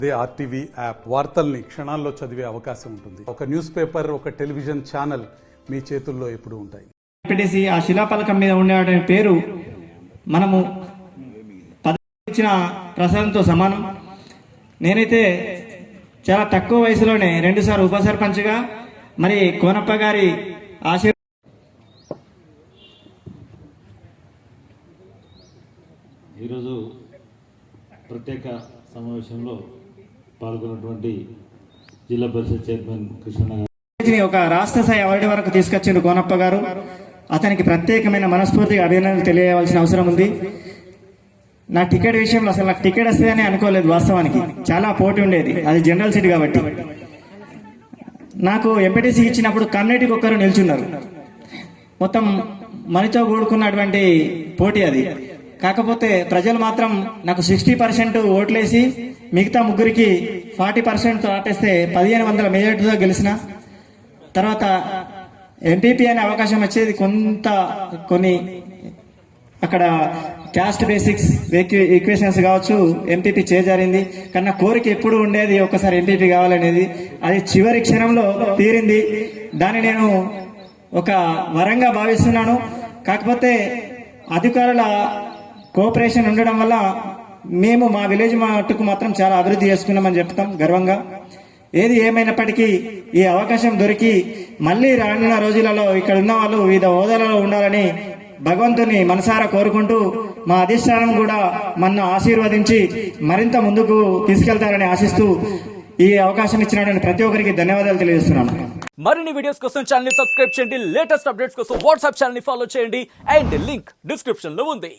అదే RTV app వార్తల్ని క్షణాల్లో చదివే అవకాశం ఉంటుంది. ఒక న్యూస్ పేపర్, ఒక టెలివిజన్ ఛానల్ మీ చేతుల్లో ఎప్పుడూ ఉంటాయి. పెట్టేసి ఆ శిలాపలకం మీద ఉండే పేరు మనము ఇచ్చిన ప్రసాదంతో సమానం. నేనైతే చాలా తక్కువ వయసులోనే 2 సార్లు ఉప సర్పంచ్గా, మరి కోనప్ప గారి ఈరోజు ప్రత్యేక సమావేశంలో పాల్గొన్నటువంటి జిల్లా పరిషత్ చైర్మన్ కృష్ణ ఒక రాష్ట్ర స్థాయి అవార్డు వరకు తీసుకొచ్చిండు కోనప్ప గారు. అతనికి ప్రత్యేకమైన మనస్ఫూర్తిగా అభినందనలు తెలియవలసిన అవసరం ఉంది. నా టికెట్ విషయంలో అసలు నాకు టికెట్ వస్తుందని అనుకోలేదు. వాస్తవానికి చాలా పోటీ ఉండేది, అది జనరల్ సీట్ కాబట్టి. నాకు ఎంపీటీసీ ఇచ్చినప్పుడు కమ్యూనిటీకి ఒక్కరు నిల్చున్నారు. మొత్తం మనతో కూడుకున్నటువంటి పోటీ అది. కాకపోతే ప్రజలు మాత్రం నాకు 60% ఓట్లేసి మిగతా ముగ్గురికి 40% ఆపేస్తే 1500 మెజార్టీతో గెలిచిన తర్వాత ఎంపీపీ అనే అవకాశం వచ్చేది. కొన్ని అక్కడ క్యాస్ట్ బేసిక్స్ ఈక్వేషన్స్ కావచ్చు, ఎంపీపీ చేజారింది. కానీ నా కోరిక ఎప్పుడు ఉండేది ఒకసారి ఎంపీపీ కావాలనేది. అది చివరి క్షణంలో తీరింది. దాన్ని నేను ఒక వరంగా భావిస్తున్నాను. కాకపోతే అధికారుల కోఆపరేషన్ ఉండడం వల్ల మేము మా విలేజ్ మట్టుకు మాత్రం చాలా అభివృద్ధి చేసుకున్నామని చెప్తాం గర్వంగా. ఏది ఏమైనప్పటికీ ఈ అవకాశం దొరికి మళ్ళీ రానున్న రోజులలో ఇక్కడ ఉన్న వాళ్ళు వివిధ హోదాలలో ఉండాలని భగవంతుని మనసారా కోరుకుంటూ, మా అధిష్టానం కూడా మన్ను ఆశీర్వదించి మరింత ముందుకు తీసుకెళ్తారని ఆశిస్తూ ఈ అవకాశం ఇచ్చినటువంటి ప్రతి ఒక్కరికి ధన్యవాదాలు తెలియజేస్తున్నాను. మరిన్ని వీడియోస్ కోసం ఛానల్ ని సబ్స్క్రైబ్ చేయండి. లేటెస్ట్ అప్డేట్స్ కోసం వాట్సాప్ ఛానల్ ని ఫాలో చేయండి. అండ్ లింక్ డిస్క్రిప్షన్ లో ఉంది.